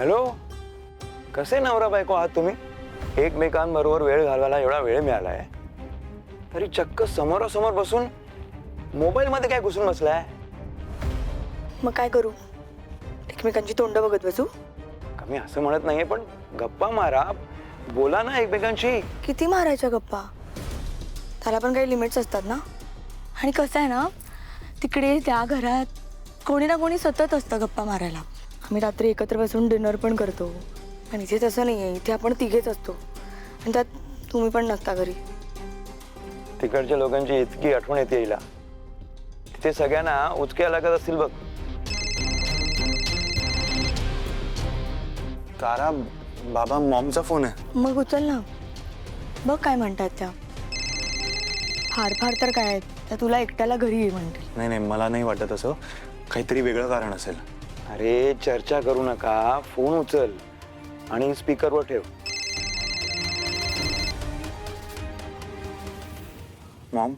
Hello, कसे नवरा बायको आहात तुम्ही? एकमेकांबरोबर वेळ घालवायला एवढा वेळ मिळालाय तरी चक्क समोरासमोर बसून मोबाईल मध्ये काय घुसून बसलाय? मग काय करू? एकमेकांची तोंड बघत बसू? कमी असं म्हणत नाहीये, पण गप्पा मारा, बोला ना एकमेकांशी. किती मारायच्या गप्पा? त्याला पण काही लिमिट्स असतात ना. आणि कसं आहे ना, तिकडे त्या घरात कोणी ना कोणी सतत असतं गप्पा मारायला. आम्ही रात्री एकत्र बसून डिनर पण करतो. आणि इथे तसं नाही आहे, इथे आपण तिघेच असतो आणि त्यात तुम्ही पण नसता घरी. तिकडच्या लोकांची इतकी आठवण येते हिला. तिथे सगळ्यांना उचक्या लागत असतील बघ. तारा, बाबा मॉमचा फोन आहे. मग उचल ना, बघ काय म्हणतात त्या. फार फार तर काय, त्या तुला एकट्याला घरी ये म्हणते. नाही नाही, मला नाही वाटत असं. काहीतरी वेगळं कारण असेल. अरे चर्चा करू नका, फोन उचल आणि स्पीकरवर ठेव. मॉम,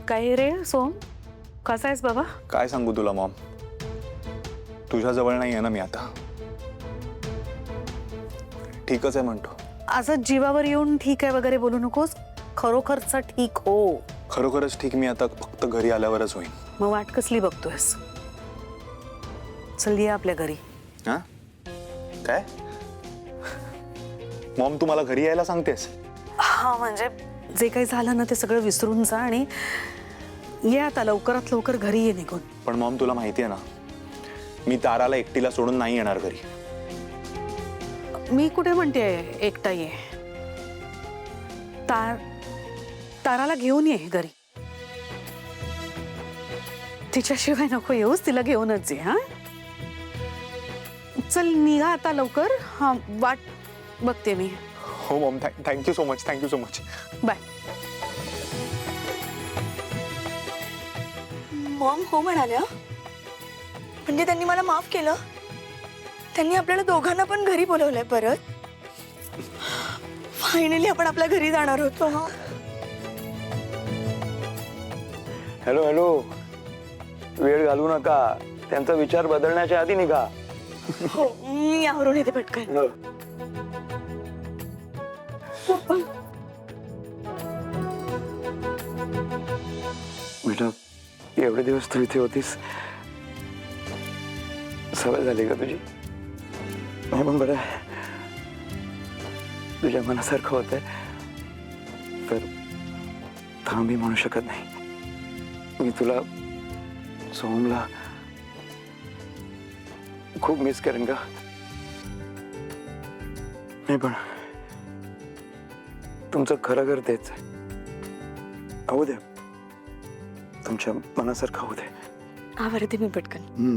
काय रे सोम, कसा आहेस बाबा? काय सांगू तुला मॉम, तुझ्या जवळ नाही आहे ना मी आता. ठीकच आहे म्हणतो. असं जीवावर येऊन ठीक आहे वगैरे बोलू नकोस. खरोखरच ठीक हो. खरोखरच ठीक मी आता फक्त घरी आल्यावरच होईन. मग वाट कसली बघतोयस? चल ये आपल्या घरी. हा काय मॉम, तू मला घरी यायला सांगतेस? हा म्हणजे जे काही झालं ना ते सगळं विसरून जा आणि ये आता लवकरात लवकर घरी ये निघून. पण मॉम, तुला माहिती आहे ना, मी ताराला एकटीला सोडून नाही येणार घरी. मी कुठे म्हणते एकटा ये. ताराला घेऊन ये घरी. तिच्याशिवाय नको येऊस, तिला घेऊनच ये. हा चल निघा आता लवकर. हा वाट बघते मी. हो mom, thank you so much, thank you so much. Bye. Mom हो म्हणाल्या म्हणजे त्यांनी मला माफ केलं. त्यांनी आपल्याला दोघांना पण घरी बोलवलंय परत. फायनली आपण आपल्या घरी जाणार होतो. हा हॅलो हॅलो, वेळ घालवू नका. त्यांचा विचार बदलण्याच्या आधी निघा. हो, मी आवरून येते पटकन. हो. बेटा, एवढे दिवस तू इथे होतीस, सवय झाली का तुझी? नाही पण बरं, तुझ्या मनासारखं होतंय तर थांबी म्हणू शकत नाही. मी तुला, सोमला खूप मिस करेन का? नाही पण तुमचं खरं घर तेच आहे. होऊ दे, तुमच्या मनासारखं होऊ दे. आवरते मी पटकन.